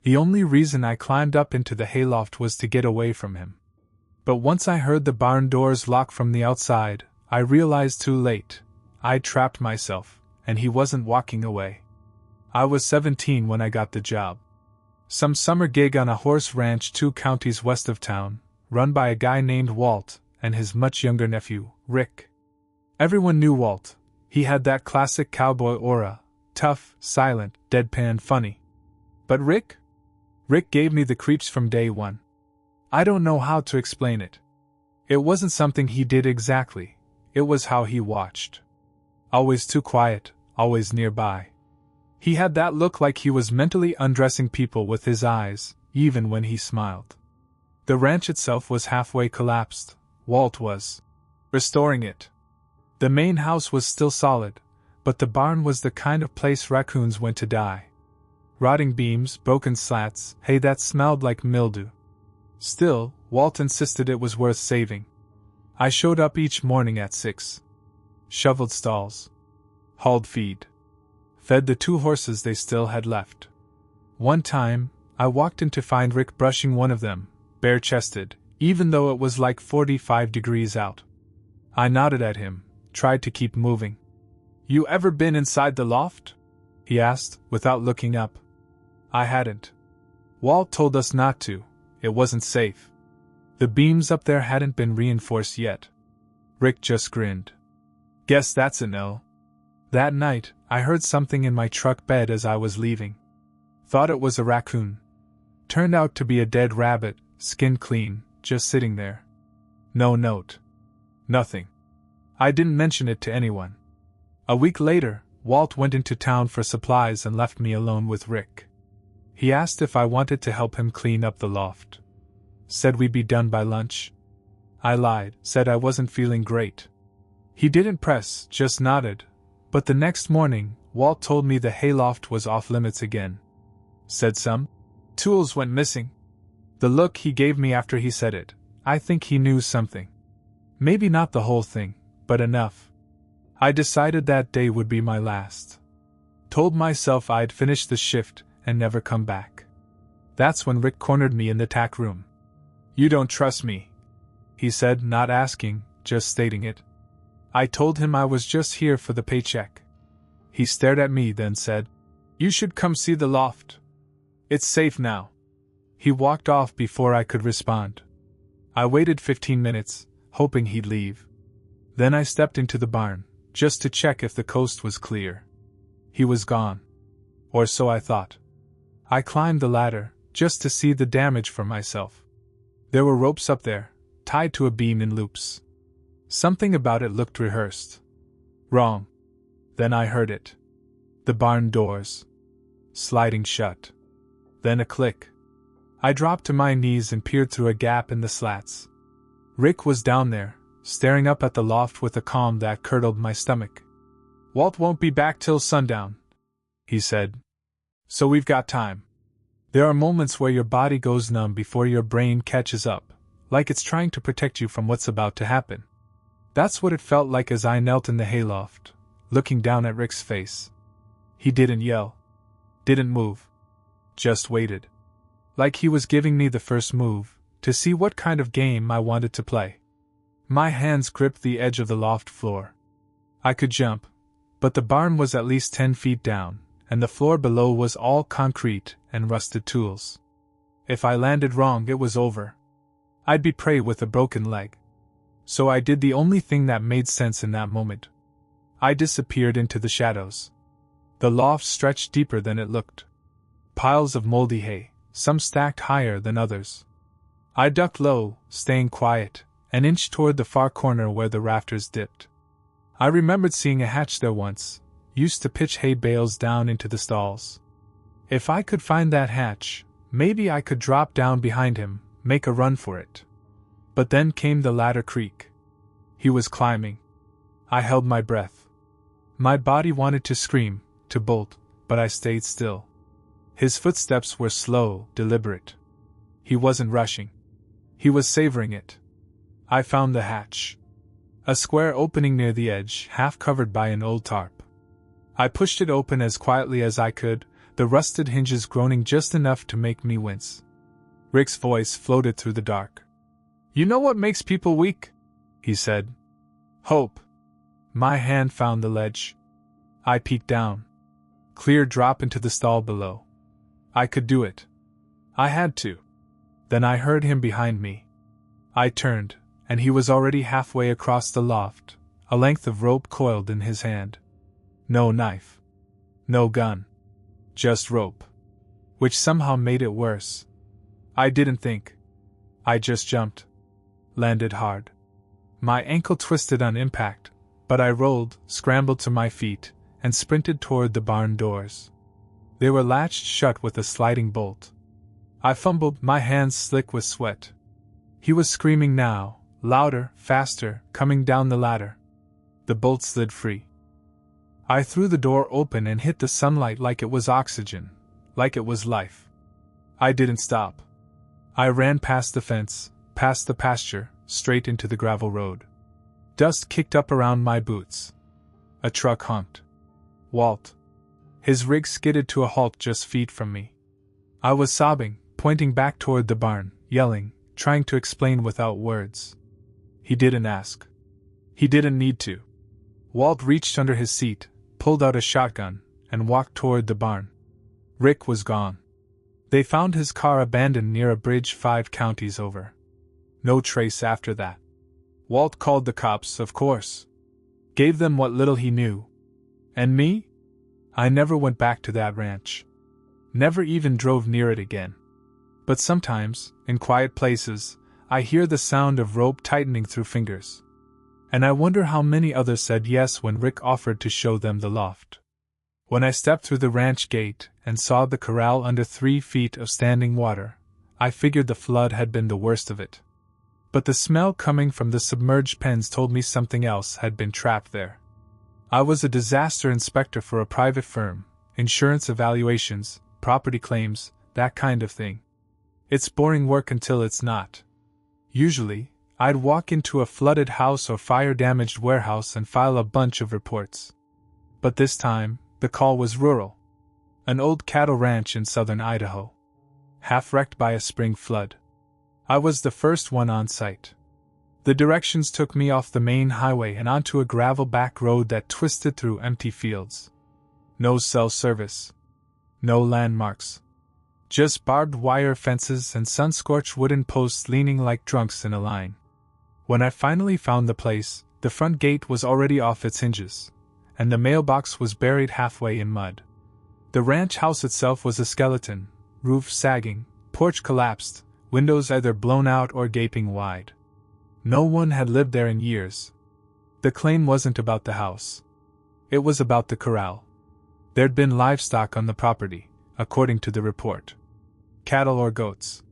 The only reason I climbed up into the hayloft was to get away from him. But once I heard the barn doors lock from the outside, I realized too late. I'd trapped myself, and he wasn't walking away. I was 17 when I got the job. Some summer gig on a horse ranch 2 counties west of town, run by a guy named Walt and his much younger nephew, Rick. Everyone knew Walt. He had that classic cowboy aura, tough, silent, deadpan funny. But Rick? Rick gave me the creeps from day one. I don't know how to explain it. It wasn't something he did exactly, it was how he watched. Always too quiet, always nearby. He had that look like he was mentally undressing people with his eyes, even when he smiled. The ranch itself was halfway collapsed. Walt was restoring it. The main house was still solid, but the barn was the kind of place raccoons went to die. Rotting beams, broken slats, hay that smelled like mildew. Still, Walt insisted it was worth saving. I showed up each morning at 6. Shoveled stalls. Hauled feed. Fed the 2 horses they still had left. One time, I walked in to find Rick brushing one of them, bare-chested, even though it was like 45 degrees out. I nodded at him, tried to keep moving. "You ever been inside the loft?" he asked, without looking up. I hadn't. Walt told us not to, it wasn't safe. The beams up there hadn't been reinforced yet. Rick just grinned. "Guess that's a no." That night, I heard something in my truck bed as I was leaving. Thought it was a raccoon. Turned out to be a dead rabbit, skin clean, just sitting there. No note. Nothing. I didn't mention it to anyone. A week later, Walt went into town for supplies and left me alone with Rick. He asked if I wanted to help him clean up the loft. Said we'd be done by lunch. I lied, said I wasn't feeling great. He didn't press, just nodded. But the next morning, Walt told me the hayloft was off limits again. Said some tools went missing. The look he gave me after he said it, I think he knew something. Maybe not the whole thing, but enough. I decided that day would be my last. Told myself I'd finish the shift and never come back. That's when Rick cornered me in the tack room. "You don't trust me," he said, not asking, just stating it. I told him I was just here for the paycheck. He stared at me, then said, "You should come see the loft. It's safe now." He walked off before I could respond. I waited 15 minutes, hoping he'd leave. Then I stepped into the barn, just to check if the coast was clear. He was gone. Or so I thought. I climbed the ladder, just to see the damage for myself. There were ropes up there, tied to a beam in loops. Something about it looked rehearsed. Wrong. Then I heard it. The barn doors sliding shut. Then a click. I dropped to my knees and peered through a gap in the slats. Rick was down there, staring up at the loft with a calm that curdled my stomach. "Walt won't be back till sundown," he said. "So we've got time." There are moments where your body goes numb before your brain catches up, like it's trying to protect you from what's about to happen. That's what it felt like as I knelt in the hayloft, looking down at Rick's face. He didn't yell. Didn't move. Just waited. Like he was giving me the first move, to see what kind of game I wanted to play. My hands gripped the edge of the loft floor. I could jump, but the barn was at least 10 feet down, and the floor below was all concrete and rusted tools. If I landed wrong, it was over. I'd be prey with a broken leg. So I did the only thing that made sense in that moment. I disappeared into the shadows. The loft stretched deeper than it looked. Piles of moldy hay, some stacked higher than others. I ducked low, staying quiet, and inched toward the far corner where the rafters dipped. I remembered seeing a hatch there once, used to pitch hay bales down into the stalls. If I could find that hatch, maybe I could drop down behind him, make a run for it. But then came the ladder creak. He was climbing. I held my breath. My body wanted to scream, to bolt, but I stayed still. His footsteps were slow, deliberate. He wasn't rushing. He was savoring it. I found the hatch. A square opening near the edge, half covered by an old tarp. I pushed it open as quietly as I could, the rusted hinges groaning just enough to make me wince. Rick's voice floated through the dark. "You know what makes people weak?" he said. "Hope." My hand found the ledge. I peeked down. Clear drop into the stall below. I could do it. I had to. Then I heard him behind me. I turned, and he was already halfway across the loft, a length of rope coiled in his hand. No knife. No gun. Just rope. Which somehow made it worse. I didn't think. I just jumped. Landed hard. My ankle twisted on impact, but I rolled, scrambled to my feet, and sprinted toward the barn doors. They were latched shut with a sliding bolt. I fumbled, my hands slick with sweat. He was screaming now, louder, faster, coming down the ladder. The bolt slid free. I threw the door open and hit the sunlight like it was oxygen, like it was life. I didn't stop. I ran past the fence, past the pasture, straight into the gravel road. Dust kicked up around my boots. A truck honked. Walt. His rig skidded to a halt just feet from me. I was sobbing, pointing back toward the barn, yelling, trying to explain without words. He didn't ask. He didn't need to. Walt reached under his seat, pulled out a shotgun, and walked toward the barn. Rick was gone. They found his car abandoned near a bridge 5 counties over. No trace after that. Walt called the cops, of course. Gave them what little he knew. And me? I never went back to that ranch. Never even drove near it again. But sometimes, in quiet places, I hear the sound of rope tightening through fingers. And I wonder how many others said yes when Rick offered to show them the loft. When I stepped through the ranch gate and saw the corral under 3 feet of standing water, I figured the flood had been the worst of it. But the smell coming from the submerged pens told me something else had been trapped there. I was a disaster inspector for a private firm, insurance evaluations, property claims, that kind of thing. It's boring work until it's not. Usually, I'd walk into a flooded house or fire-damaged warehouse and file a bunch of reports. But this time, the call was rural. An old cattle ranch in southern Idaho. Half wrecked by a spring flood. I was the first one on site. The directions took me off the main highway and onto a gravel back road that twisted through empty fields. No cell service. No landmarks. Just barbed wire fences and sun-scorched wooden posts leaning like drunks in a line. When I finally found the place, the front gate was already off its hinges, and the mailbox was buried halfway in mud. The ranch house itself was a skeleton, roof sagging, porch collapsed, windows either blown out or gaping wide. No one had lived there in years. The claim wasn't about the house. It was about the corral. There'd been livestock on the property, according to the report. Cattle or goats.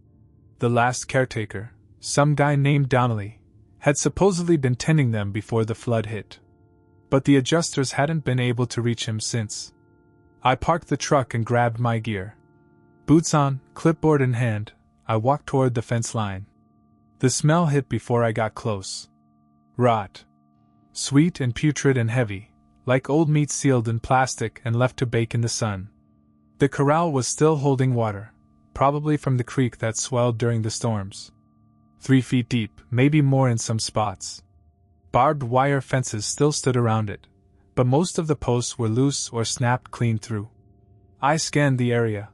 The last caretaker, some guy named Donnelly, had supposedly been tending them before the flood hit. But the adjusters hadn't been able to reach him since. I parked the truck and grabbed my gear. Boots on, clipboard in hand, I walked toward the fence line. The smell hit before I got close. Rot. Sweet and putrid and heavy, like old meat sealed in plastic and left to bake in the sun. The corral was still holding water, probably from the creek that swelled during the storms. 3 feet deep, maybe more in some spots. Barbed wire fences still stood around it, but most of the posts were loose or snapped clean through. I scanned the area.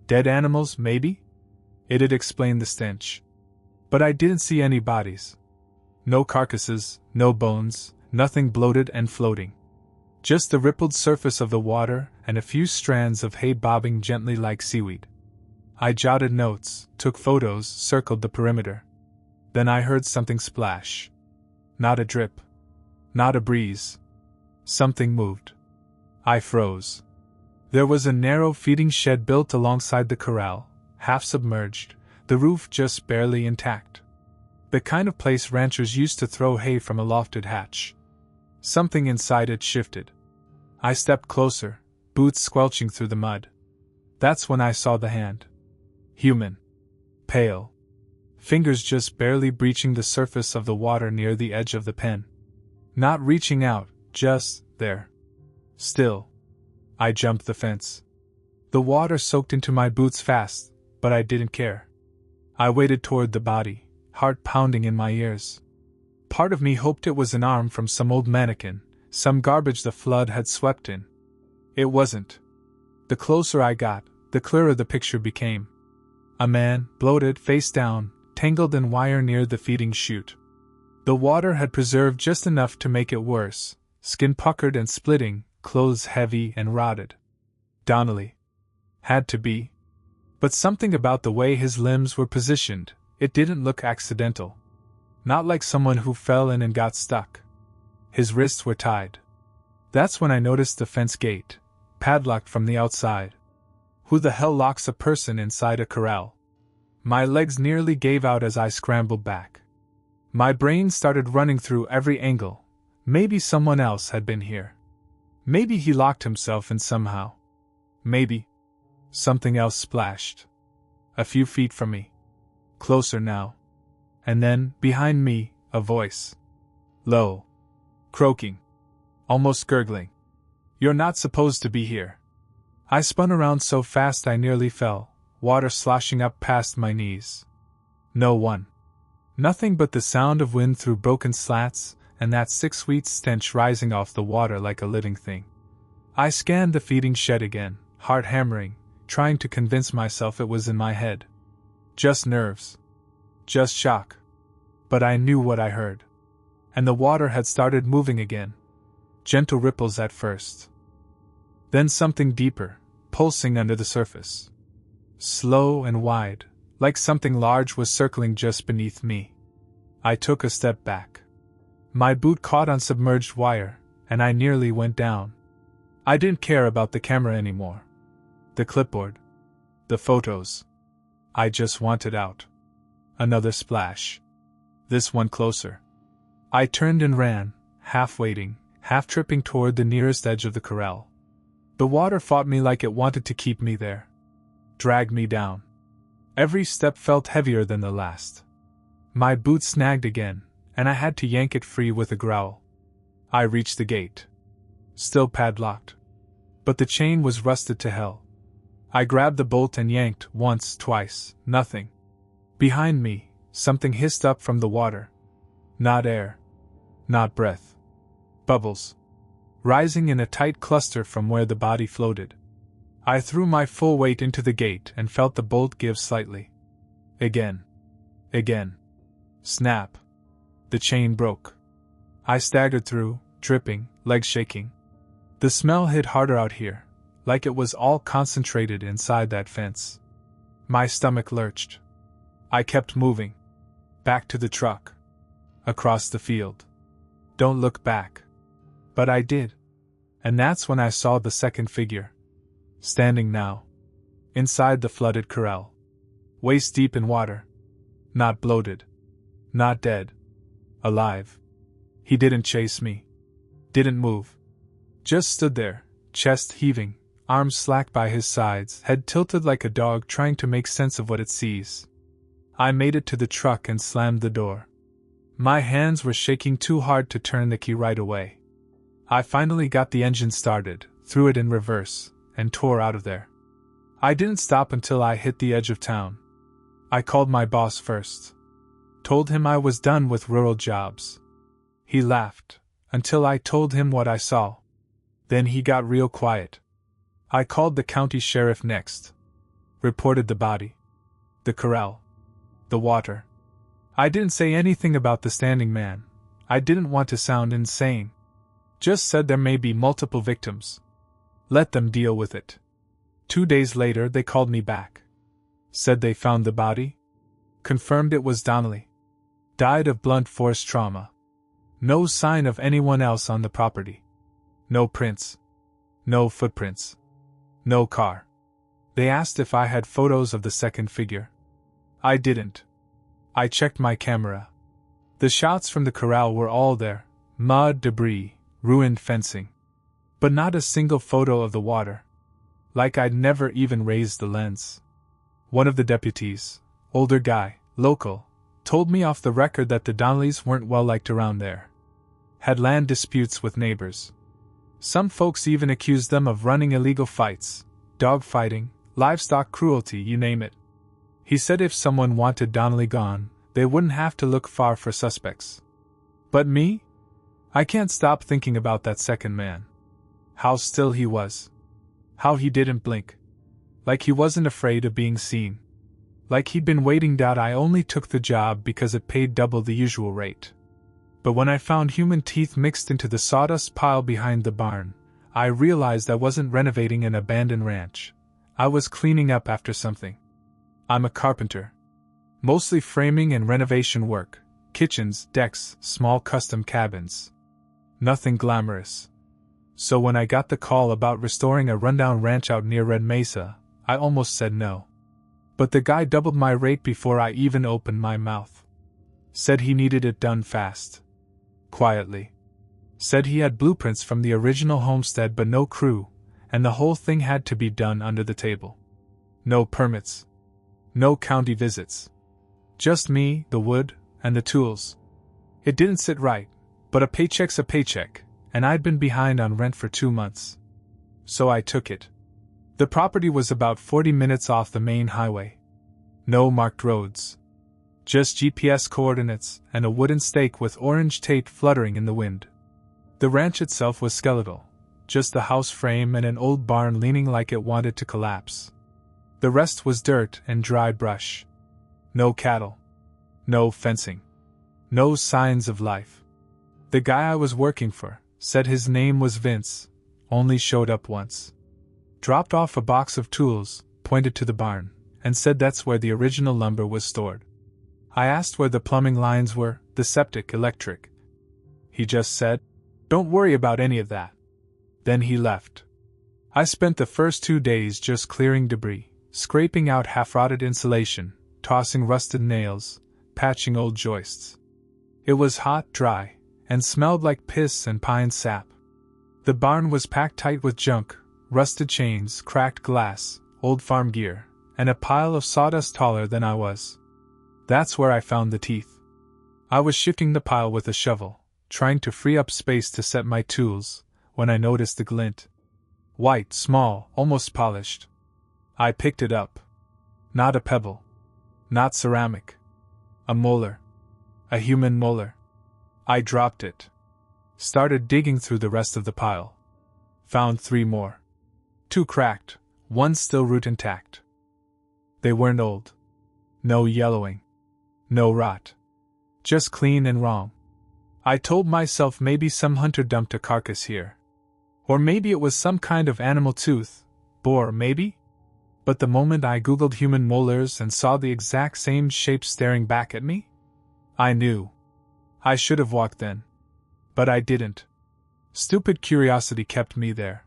Dead animals, maybe? It'd explain the stench. But I didn't see any bodies. No carcasses, no bones, nothing bloated and floating. Just the rippled surface of the water and a few strands of hay bobbing gently like seaweed. I jotted notes, took photos, circled the perimeter. Then I heard something splash. Not a drip. Not a breeze. Something moved. I froze. There was a narrow feeding shed built alongside the corral, half submerged, the roof just barely intact. The kind of place ranchers used to throw hay from a lofted hatch. Something inside it shifted. I stepped closer, boots squelching through the mud. That's when I saw the hand. Human. Pale. Fingers just barely breaching the surface of the water near the edge of the pen. Not reaching out, just there. Still. I jumped the fence. The water soaked into my boots fast, but I didn't care. I waded toward the body, heart pounding in my ears. Part of me hoped it was an arm from some old mannequin, some garbage the flood had swept in. It wasn't. The closer I got, the clearer the picture became. A man, bloated, face down, tangled in wire near the feeding chute. The water had preserved just enough to make it worse, skin puckered and splitting, clothes heavy and rotted. Donnelly. Had to be. But something about the way his limbs were positioned, it didn't look accidental. Not like someone who fell in and got stuck. His wrists were tied. That's when I noticed the fence gate, padlocked from the outside. Who the hell locks a person inside a corral? My legs nearly gave out as I scrambled back. My brain started running through every angle. Maybe someone else had been here. Maybe he locked himself in somehow. Maybe. Something else splashed. A few feet from me. Closer now. And then, behind me, a voice. Low. Croaking. Almost gurgling. You're not supposed to be here. I spun around so fast I nearly fell, water sloshing up past my knees. No one. Nothing but the sound of wind through broken slats, and that sick sweet stench rising off the water like a living thing. I scanned the feeding shed again, heart hammering, trying to convince myself it was in my head. Just nerves. Just shock. But I knew what I heard. And the water had started moving again. Gentle ripples at first. Then something deeper, pulsing under the surface. Slow and wide, like something large was circling just beneath me. I took a step back. My boot caught on submerged wire, and I nearly went down. I didn't care about the camera anymore. The clipboard. The photos. I just wanted out. Another splash. This one closer. I turned and ran, half wading, half tripping toward the nearest edge of the corral. The water fought me like it wanted to keep me there. Dragged me down. Every step felt heavier than the last. My boot snagged again, and I had to yank it free with a growl. I reached the gate. Still padlocked. But the chain was rusted to hell. I grabbed the bolt and yanked, once, twice, nothing. Behind me, something hissed up from the water. Not air. Not breath. Bubbles. Rising in a tight cluster from where the body floated. I threw my full weight into the gate and felt the bolt give slightly. Again. Again. Snap. The chain broke. I staggered through, dripping, legs shaking. The smell hit harder out here, like it was all concentrated inside that fence. My stomach lurched. I kept moving. Back to the truck. Across the field. Don't look back. But I did. And that's when I saw the second figure. Standing now. Inside the flooded corral. Waist deep in water. Not bloated. Not dead. Alive. He didn't chase me. Didn't move. Just stood there, chest heaving, arms slack by his sides, head tilted like a dog trying to make sense of what it sees. I made it to the truck and slammed the door. My hands were shaking too hard to turn the key right away. I finally got the engine started, threw it in reverse, and tore out of there. I didn't stop until I hit the edge of town. I called my boss first. Told him I was done with rural jobs. He laughed, until I told him what I saw. Then he got real quiet. I called the county sheriff next. Reported the body. The corral. The water. I didn't say anything about the standing man. I didn't want to sound insane. Just said there may be multiple victims. Let them deal with it. 2 days later they called me back. Said they found the body. Confirmed it was Donnelly. Died of blunt force trauma. No sign of anyone else on the property. No prints. No footprints. No car. They asked if I had photos of the second figure. I didn't. I checked my camera. The shots from the corral were all there. Mud, debris, ruined fencing. But not a single photo of the water. Like I'd never even raised the lens. One of the deputies, older guy, local, told me off the record that the Donnellys weren't well liked around there. Had land disputes with neighbors. Some folks even accused them of running illegal fights, dogfighting, livestock cruelty, you name it. He said if someone wanted Donnelly gone, they wouldn't have to look far for suspects. But me? I can't stop thinking about that second man. How still he was. How he didn't blink. Like he wasn't afraid of being seen. Like he'd been waiting. I only took the job because it paid double the usual rate. But when I found human teeth mixed into the sawdust pile behind the barn, I realized I wasn't renovating an abandoned ranch. I was cleaning up after something. I'm a carpenter. Mostly framing and renovation work, kitchens, decks, small custom cabins. Nothing glamorous. So when I got the call about restoring a rundown ranch out near Red Mesa, I almost said no. But the guy doubled my rate before I even opened my mouth. Said he needed it done fast. Quietly. Said he had blueprints from the original homestead but no crew, and the whole thing had to be done under the table. No permits. No county visits. Just me, the wood, and the tools. It didn't sit right, but a paycheck's a paycheck, and I'd been behind on rent for 2 months. So I took it. The property was about 40 minutes off the main highway. No marked roads. Just GPS coordinates and a wooden stake with orange tape fluttering in the wind. The ranch itself was skeletal, just the house frame and an old barn leaning like it wanted to collapse. The rest was dirt and dry brush. No cattle. No fencing. No signs of life. The guy I was working for said his name was Vince, only showed up once. Dropped off a box of tools, pointed to the barn, and said that's where the original lumber was stored. I asked where the plumbing lines were, the septic, electric. He just said, "Don't worry about any of that." Then he left. I spent the first 2 days just clearing debris, scraping out half-rotted insulation, tossing rusted nails, patching old joists. It was hot, dry, and smelled like piss and pine sap. The barn was packed tight with junk, rusted chains, cracked glass, old farm gear, and a pile of sawdust taller than I was. That's where I found the teeth. I was shifting the pile with a shovel, trying to free up space to set my tools, when I noticed the glint. White, small, almost polished. I picked it up. Not a pebble. Not ceramic. A molar. A human molar. I dropped it. Started digging through the rest of the pile. Found 3 more. 2 cracked, 1 still root intact. They weren't old. No yellowing. No rot. Just clean and wrong. I told myself maybe some hunter dumped a carcass here. Or maybe it was some kind of animal tooth, boar maybe? But the moment I googled human molars and saw the exact same shape staring back at me, I knew. I should have walked then. But I didn't. Stupid curiosity kept me there.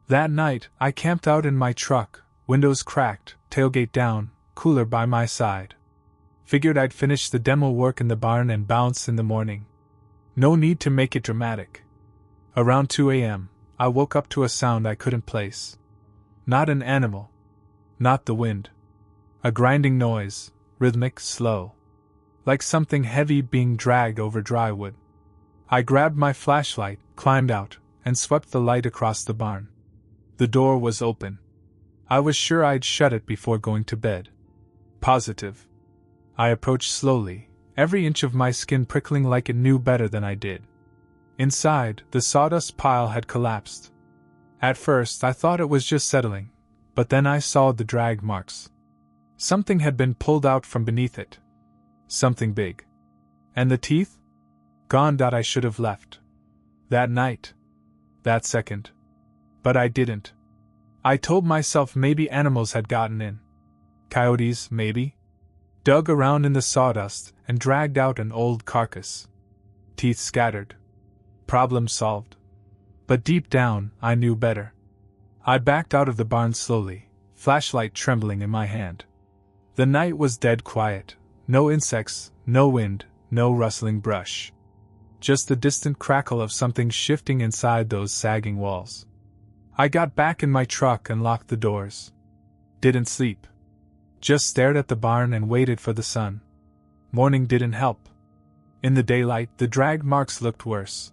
That night, I camped out in my truck, windows cracked, tailgate down, cooler by my side. Figured I'd finish the demo work in the barn and bounce in the morning. No need to make it dramatic. Around 2 a.m., I woke up to a sound I couldn't place. Not an animal. Not the wind. A grinding noise, rhythmic, slow. Like something heavy being dragged over dry wood. I grabbed my flashlight, climbed out, and swept the light across the barn. The door was open. I was sure I'd shut it before going to bed. Positive. I approached slowly, every inch of my skin prickling like it knew better than I did. Inside, the sawdust pile had collapsed. At first, I thought it was just settling, but then I saw the drag marks. Something had been pulled out from beneath it. Something big. And the teeth? Gone. I should have left. That night. That second. But I didn't. I told myself maybe animals had gotten in. Coyotes, maybe. Dug around in the sawdust and dragged out an old carcass. Teeth scattered. Problem solved. But deep down, I knew better. I backed out of the barn slowly, flashlight trembling in my hand. The night was dead quiet. No insects, no wind, no rustling brush. Just the distant crackle of something shifting inside those sagging walls. I got back in my truck and locked the doors. Didn't sleep. Just stared at the barn and waited for the sun. Morning didn't help. In the daylight, the drag marks looked worse.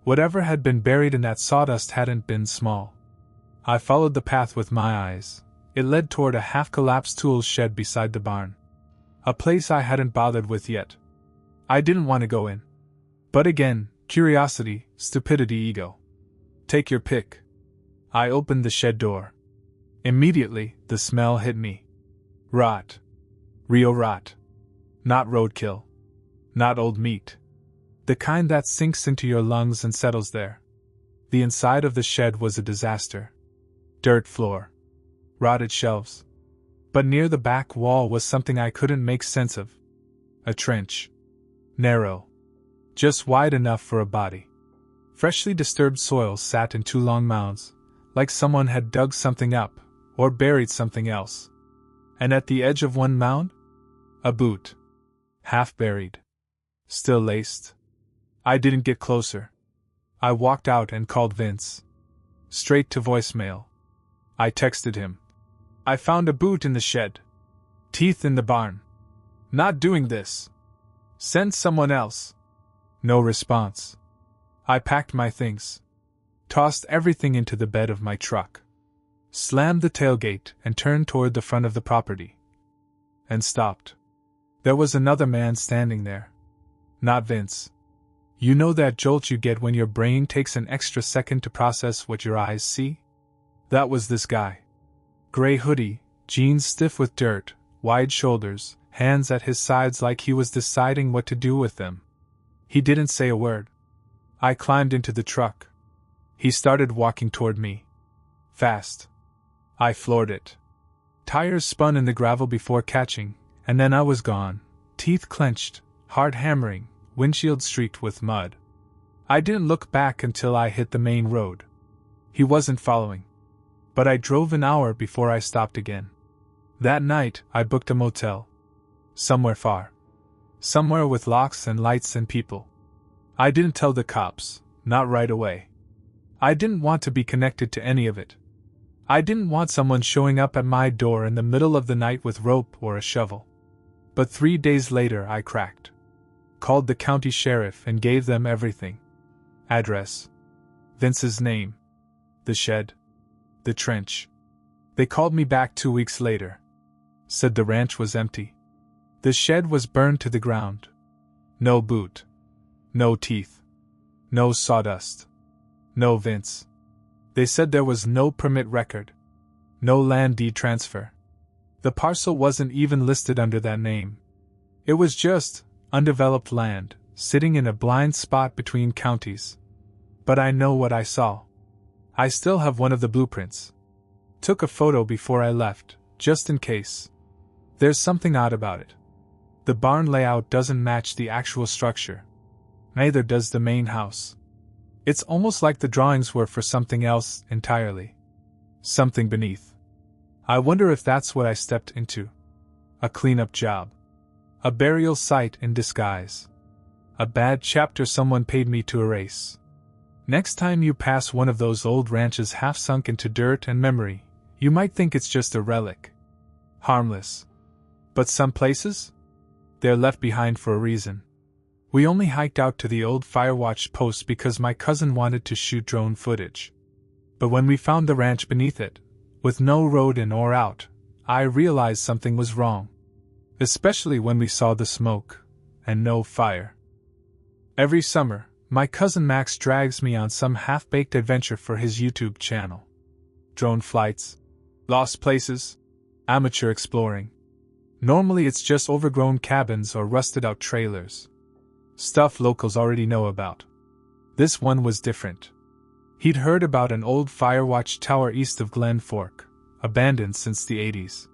Whatever had been buried in that sawdust hadn't been small. I followed the path with my eyes. It led toward a half-collapsed tool shed beside the barn. A place I hadn't bothered with yet. I didn't want to go in. But again, curiosity, stupidity, ego. Take your pick. I opened the shed door. Immediately, the smell hit me. Rot. Real rot. Not roadkill. Not old meat. The kind that sinks into your lungs and settles there. The inside of the shed was a disaster. Dirt floor. Rotted shelves. But near the back wall was something I couldn't make sense of. A trench. Narrow. Just wide enough for a body. Freshly disturbed soil sat in two long mounds, like someone had dug something up, or buried something else. And at the edge of one mound? A boot. Half buried. Still laced. I didn't get closer. I walked out and called Vince. Straight to voicemail. I texted him. I found a boot in the shed. Teeth in the barn. Not doing this. Send someone else. No response. I packed my things. Tossed everything into the bed of my truck. Slammed the tailgate and turned toward the front of the property. And stopped. There was another man standing there. Not Vince. You know that jolt you get when your brain takes an extra second to process what your eyes see? That was this guy. Gray hoodie, jeans stiff with dirt, wide shoulders, hands at his sides like he was deciding what to do with them. He didn't say a word. I climbed into the truck. He started walking toward me. Fast. I floored it. Tires spun in the gravel before catching, and then I was gone, teeth clenched, heart hammering, windshield streaked with mud. I didn't look back until I hit the main road. He wasn't following. But I drove an hour before I stopped again. That night, I booked a motel. Somewhere far. Somewhere with locks and lights and people. I didn't tell the cops, not right away. I didn't want to be connected to any of it. I didn't want someone showing up at my door in the middle of the night with rope or a shovel. But 3 days later I cracked. Called the county sheriff and gave them everything. Address. Vince's name. The shed. The trench. They called me back 2 weeks later. Said the ranch was empty. The shed was burned to the ground. No boot. No teeth. No sawdust. No Vince. They said there was no permit record. No land deed transfer. The parcel wasn't even listed under that name. It was just undeveloped land, sitting in a blind spot between counties. But I know what I saw. I still have one of the blueprints. Took a photo before I left, just in case. There's something odd about it. The barn layout doesn't match the actual structure. Neither does the main house. It's almost like the drawings were for something else entirely. Something beneath. I wonder if that's what I stepped into. A cleanup job. A burial site in disguise. A bad chapter someone paid me to erase. Next time you pass one of those old ranches half sunk into dirt and memory, you might think it's just a relic. Harmless. But some places? They're left behind for a reason. We only hiked out to the old Firewatch post because my cousin wanted to shoot drone footage. But when we found the ranch beneath it, with no road in or out, I realized something was wrong. Especially when we saw the smoke, and no fire. Every summer, my cousin Max drags me on some half-baked adventure for his YouTube channel. Drone flights, lost places, amateur exploring. Normally it's just overgrown cabins or rusted-out trailers. Stuff locals already know about. This one was different. He'd heard about an old Firewatch tower east of Glen Fork, abandoned since the 80s.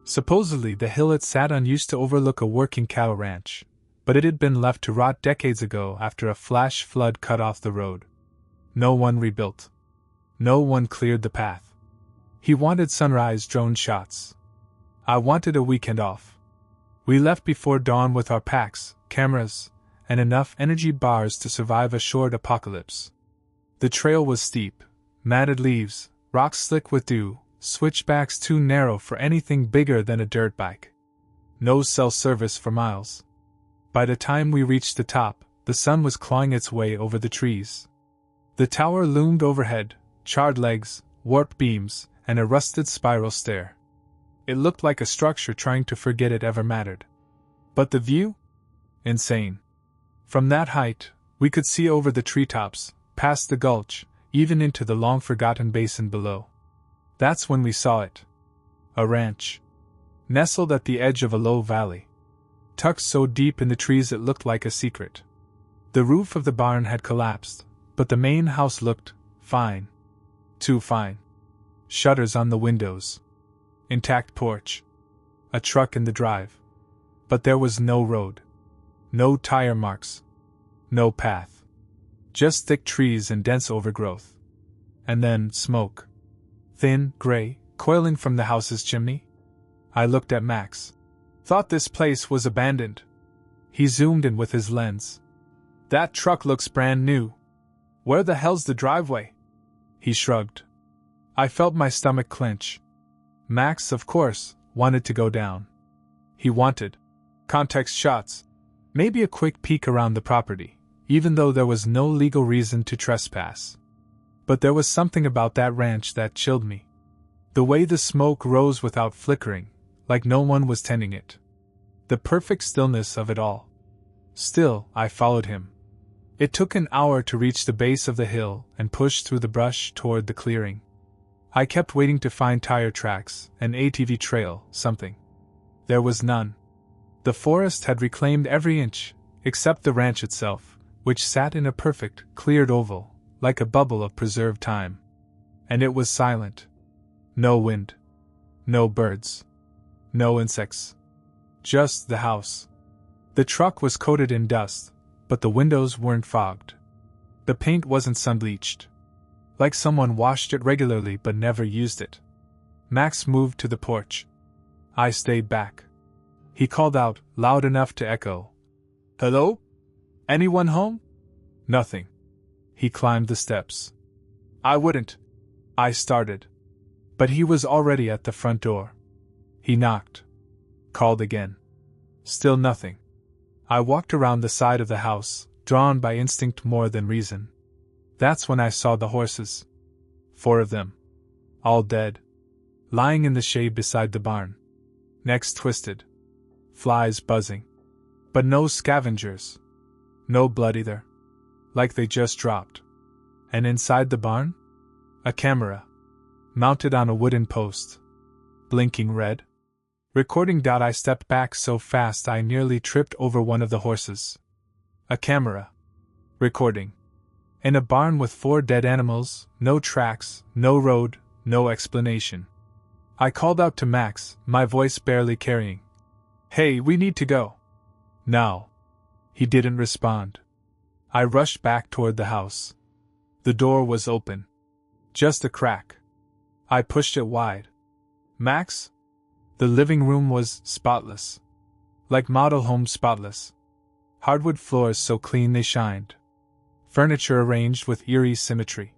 Supposedly the hill it sat on used to overlook a working cattle ranch, but it had been left to rot decades ago after a flash flood cut off the road. No one rebuilt. No one cleared the path. He wanted sunrise drone shots. I wanted a weekend off. We left before dawn with our packs, cameras, and enough energy bars to survive a short apocalypse. The trail was steep, matted leaves, rocks slick with dew, switchbacks too narrow for anything bigger than a dirt bike. No cell service for miles. By the time we reached the top, the sun was clawing its way over the trees. The tower loomed overhead, charred legs, warped beams, and a rusted spiral stair. It looked like a structure trying to forget it ever mattered. But the view? Insane. From that height, we could see over the treetops, past the gulch, even into the long-forgotten basin below. That's when we saw it. A ranch. Nestled at the edge of a low valley. Tucked so deep in the trees it looked like a secret. The roof of the barn had collapsed, but the main house looked fine. Too fine. Shutters on the windows. Intact porch. A truck in the drive. But there was no road. No tire marks. No path. Just thick trees and dense overgrowth. And then smoke. Thin, gray, coiling from the house's chimney. I looked at Max. Thought this place was abandoned. He zoomed in with his lens. That truck looks brand new. Where the hell's the driveway? He shrugged. I felt my stomach clench. Max, of course, wanted to go down. He wanted context shots, maybe a quick peek around the property, even though there was no legal reason to trespass. But there was something about that ranch that chilled me. The way the smoke rose without flickering, like no one was tending it. The perfect stillness of it all. Still, I followed him. It took an hour to reach the base of the hill and push through the brush toward the clearing. I kept waiting to find tire tracks, an ATV trail, something. There was none. The forest had reclaimed every inch, except the ranch itself, which sat in a perfect, cleared oval, like a bubble of preserved time. And it was silent. No wind. No birds. No insects. Just the house. The truck was coated in dust, but the windows weren't fogged. The paint wasn't sun-bleached. Like someone washed it regularly but never used it. Max moved to the porch. I stayed back. He called out, loud enough to echo. Hello? Anyone home? Nothing. He climbed the steps. I wouldn't. I started. But he was already at the front door. He knocked. Called again. Still nothing. I walked around the side of the house, drawn by instinct more than reason. That's when I saw the horses. 4 of them. All dead. Lying in the shade beside the barn. Necks twisted. Flies buzzing. But no scavengers. No blood either. Like they just dropped. And inside the barn? A camera. Mounted on a wooden post. Blinking red. Recording. I stepped back so fast I nearly tripped over one of the horses. A camera. Recording. In a barn with 4 dead animals, no tracks, no road, no explanation. I called out to Max, my voice barely carrying. Hey, we need to go. Now. He didn't respond. I rushed back toward the house. The door was open. Just a crack. I pushed it wide. Max? The living room was spotless. Like model homes spotless. Hardwood floors so clean they shined. Furniture arranged with eerie symmetry.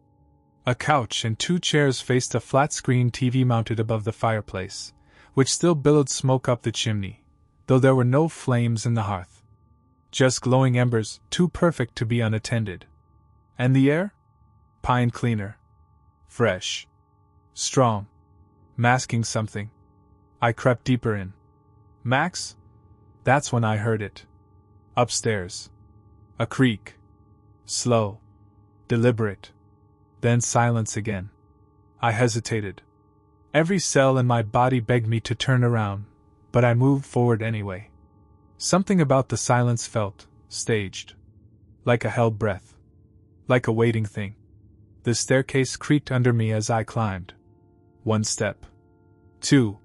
A couch and 2 chairs faced a flat-screen TV mounted above the fireplace, which still billowed smoke up the chimney, though there were no flames in the hearth. Just glowing embers, too perfect to be unattended. And the air? Pine cleaner. Fresh. Strong. Masking something. I crept deeper in. Max? That's when I heard it. Upstairs. A creak. Slow. Deliberate. Then silence again. I hesitated. Every cell in my body begged me to turn around, but I moved forward anyway. Something about the silence felt staged. Like a held breath. Like a waiting thing. The staircase creaked under me as I climbed. 1 step. 2.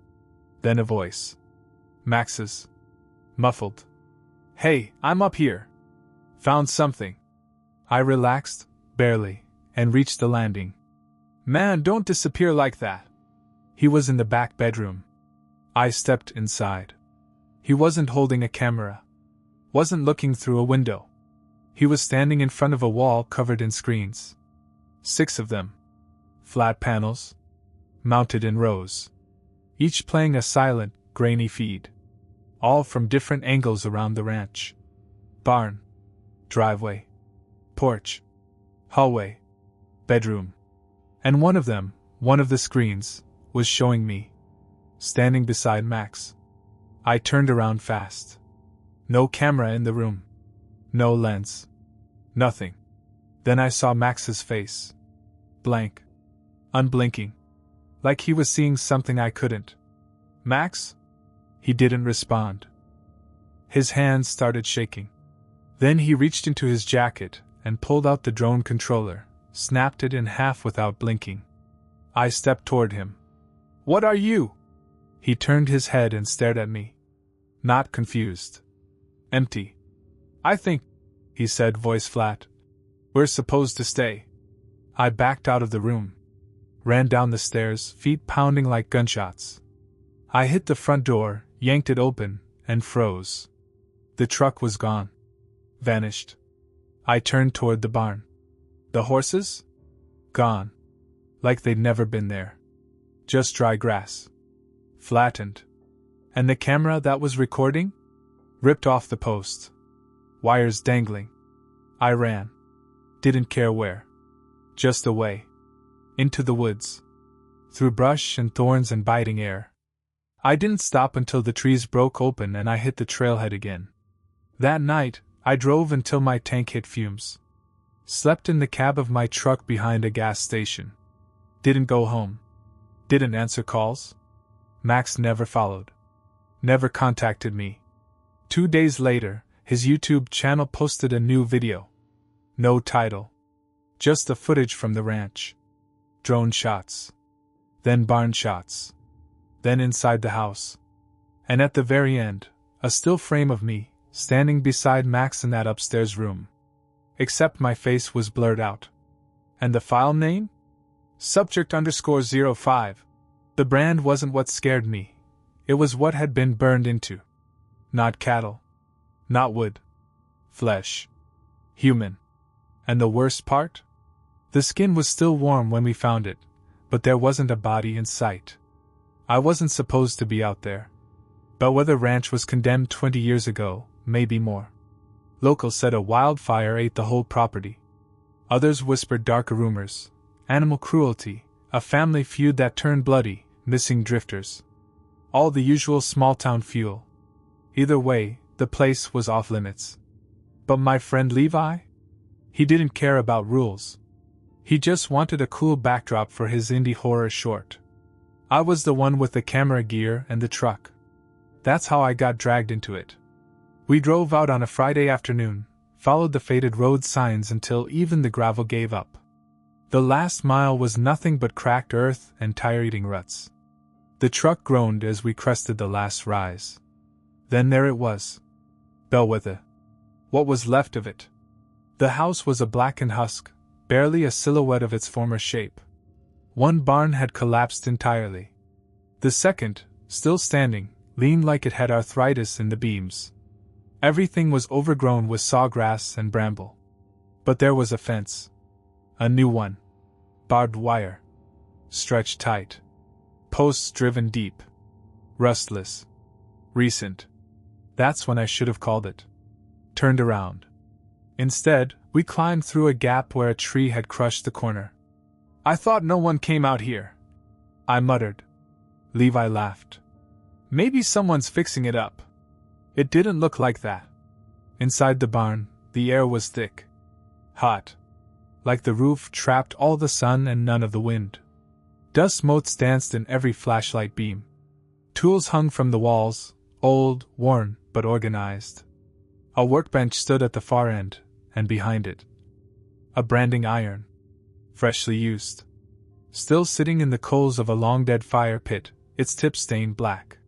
Then a voice. Max's. Muffled. Hey, I'm up here. Found something. I relaxed, barely, and reached the landing. Man, don't disappear like that. He was in the back bedroom. I stepped inside. He wasn't holding a camera. Wasn't looking through a window. He was standing in front of a wall covered in screens. 6 of them. Flat panels. Mounted in rows. Each playing a silent, grainy feed. All from different angles around the ranch. Barn. Driveway. Porch. Hallway. Bedroom. And one of them, One of the screens was showing me, standing beside Max. I turned around fast. No camera in the room. No lens. Nothing. Then I saw Max's face. Blank. Unblinking. Like he was seeing something I couldn't. Max? He didn't respond. His hands started shaking. Then he reached into his jacket and pulled out the drone controller, snapped it in half without blinking. I stepped toward him. What are you? He turned his head and stared at me. Not confused. Empty. I think, he said, voice flat. We're supposed to stay. I backed out of the room. Ran down the stairs, feet pounding like gunshots. I hit the front door, yanked it open, and froze. The truck was gone. Vanished. I turned toward the barn. The horses? Gone. Like they'd never been there. Just dry grass. Flattened. And the camera that was recording? Ripped off the post. Wires dangling. I ran. Didn't care where. Just away. Into the woods. Through brush and thorns and biting air. I didn't stop until the trees broke open and I hit the trailhead again. That night, I drove until my tank hit fumes. Slept in the cab of my truck behind a gas station. Didn't go home. Didn't answer calls. Max never followed. Never contacted me. 2 days later, his YouTube channel posted a new video. No title. Just the footage from the ranch. Drone shots. Then barn shots. Then inside the house. And at the very end, a still frame of me, standing beside Max in that upstairs room. Except my face was blurred out. And the file name? Subject_05. The brand wasn't what scared me. It was what had been burned into. Not cattle. Not wood. Flesh. Human. And the worst part? The skin was still warm when we found it, but there wasn't a body in sight. I wasn't supposed to be out there. Bellwether Ranch was condemned 20 years ago, maybe more. Locals said a wildfire ate the whole property. Others whispered darker rumors. Animal cruelty, a family feud that turned bloody, missing drifters. All the usual small-town fuel. Either way, the place was off limits. But my friend Levi? He didn't care about rules. He just wanted a cool backdrop for his indie horror short. I was the one with the camera gear and the truck. That's how I got dragged into it. We drove out on a Friday afternoon, followed the faded road signs until even the gravel gave up. The last mile was nothing but cracked earth and tire-eating ruts. The truck groaned as we crested the last rise. Then there it was. Bellwether. What was left of it? The house was a blackened husk, barely a silhouette of its former shape. One barn had collapsed entirely. The second, still standing, leaned like it had arthritis in the beams. Everything was overgrown with sawgrass and bramble. But there was a fence. A new one. Barbed wire. Stretched tight. Posts driven deep. Rustless. Recent. That's when I should have called it. Turned around. Instead, we climbed through a gap where a tree had crushed the corner. I thought no one came out here, I muttered. Levi laughed. Maybe someone's fixing it up. It didn't look like that. Inside the barn, the air was thick. Hot. Like the roof trapped all the sun and none of the wind. Dust motes danced in every flashlight beam. Tools hung from the walls, old, worn, but organized. A workbench stood at the far end, and behind it, a branding iron, freshly used. Still sitting in the coals of a long-dead fire pit, its tip stained black.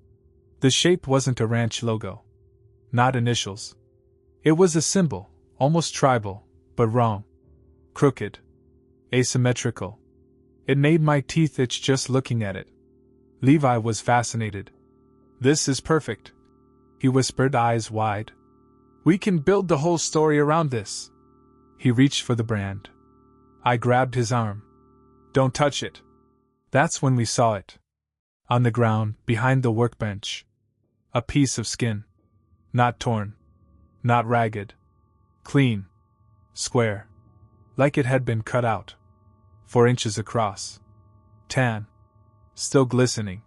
The shape wasn't a ranch logo. Not initials. It was a symbol, almost tribal, but wrong. Crooked. Asymmetrical. It made my teeth itch just looking at it. Levi was fascinated. This is perfect, he whispered, eyes wide. We can build the whole story around this. He reached for the brand. I grabbed his arm. Don't touch it. That's when we saw it. On the ground, behind the workbench. A piece of skin. Not torn. Not ragged. Clean. Square. Like it had been cut out. 4 inches across. tan, still glistening.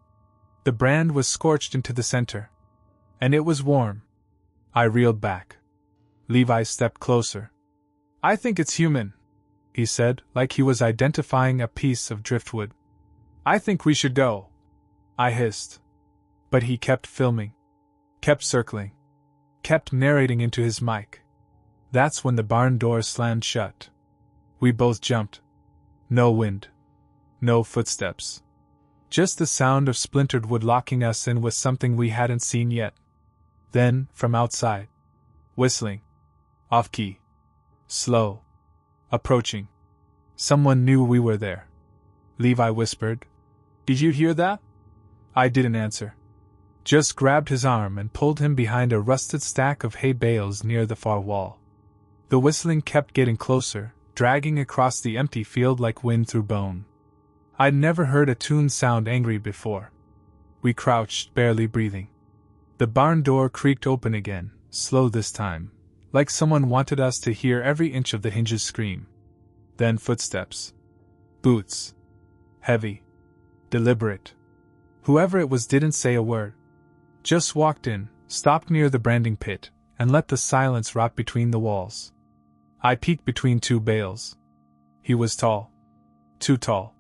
The brand was scorched into the center. And it was warm. I reeled back. Levi stepped closer. "I think it's human," he said, like he was identifying a piece of driftwood. "I think we should go," I hissed. But he kept filming. Kept circling. Kept narrating into his mic. That's when the barn door slammed shut. We both jumped. No wind. No footsteps. Just the sound of splintered wood locking us in with something we hadn't seen yet. Then, from outside. Whistling. Off-key. Slow. Approaching. Someone knew we were there. Levi whispered, "Did you hear that?" I didn't answer. Just grabbed his arm and pulled him behind a rusted stack of hay bales near the far wall. The whistling kept getting closer, dragging across the empty field like wind through bone. I'd never heard a tune sound angry before. We crouched, barely breathing. The barn door creaked open again, slow this time, like someone wanted us to hear every inch of the hinges scream. Then footsteps. Boots. Heavy. Deliberate. Whoever it was didn't say a word. Just walked in, stopped near the branding pit, and let the silence rot between the walls. I peeked between two bales. He was tall. Too tall.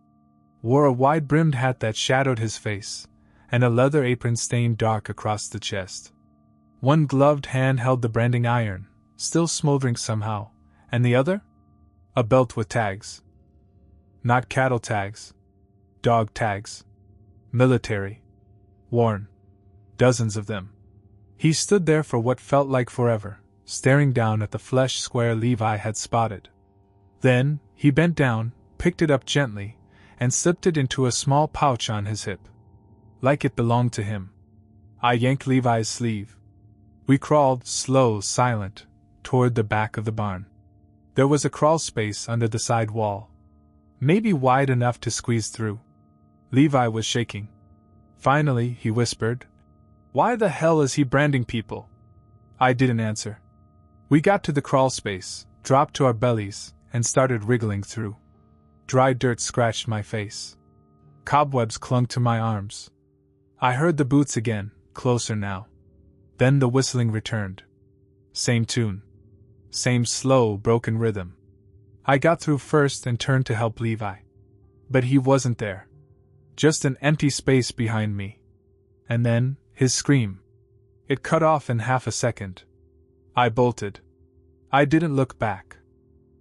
Wore a wide-brimmed hat that shadowed his face, and a leather apron stained dark across the chest. One gloved hand held the branding iron, still smoldering somehow, and the other? A belt with tags. Not cattle tags. Dog tags. Military. Worn. Dozens of them. He stood there for what felt like forever, staring down at the flesh square Levi had spotted. Then, he bent down, picked it up gently, and slipped it into a small pouch on his hip. Like it belonged to him. I yanked Levi's sleeve. We crawled, slow, silent, toward the back of the barn. There was a crawl space under the side wall. Maybe wide enough to squeeze through. Levi was shaking. Finally, he whispered, "Why the hell is he branding people?" I didn't answer. We got to the crawl space, dropped to our bellies, and started wriggling through. Dry dirt scratched my face. Cobwebs clung to my arms. I heard the boots again, closer now. Then the whistling returned. Same tune. Same slow, broken rhythm. I got through first and turned to help Levi. But he wasn't there. Just an empty space behind me. And then, his scream. It cut off in half a second. I bolted. I didn't look back.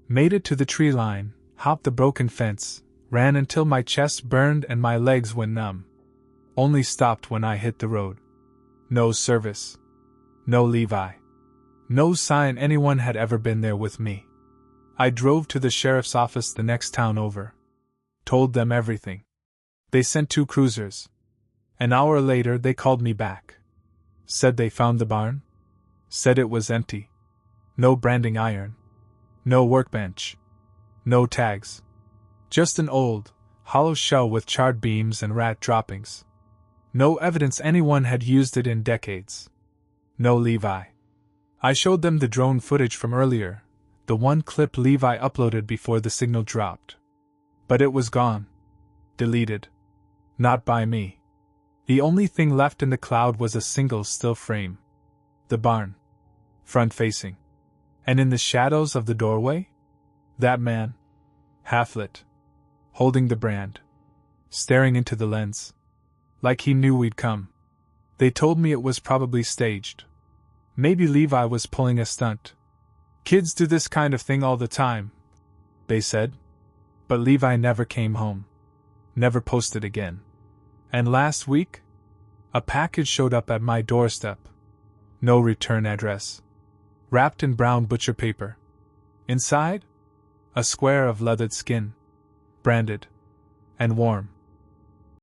Made it to the tree line, hopped the broken fence, ran until my chest burned and my legs went numb. Only stopped when I hit the road. No service. No Levi. No sign anyone had ever been there with me. I drove to the sheriff's office the next town over. Told them everything. They sent 2 cruisers. An hour later they called me back. Said they found the barn. Said it was empty. No branding iron. No workbench. No tags. Just an old, hollow shell with charred beams and rat droppings. No evidence anyone had used it in decades. No Levi. I showed them the drone footage from earlier, the one clip Levi uploaded before the signal dropped. But it was gone. Deleted. Not by me. The only thing left in the cloud was a single still frame. The barn. Front-facing. And in the shadows of the doorway? That man. Half-lit. Holding the brand. Staring into the lens. Like he knew we'd come. They told me it was probably staged. Maybe Levi was pulling a stunt. Kids do this kind of thing all the time, they said. But Levi never came home. Never posted again. And last week? A package showed up at my doorstep. No return address. Wrapped in brown butcher paper. Inside? A square of leathered skin. Branded. And warm.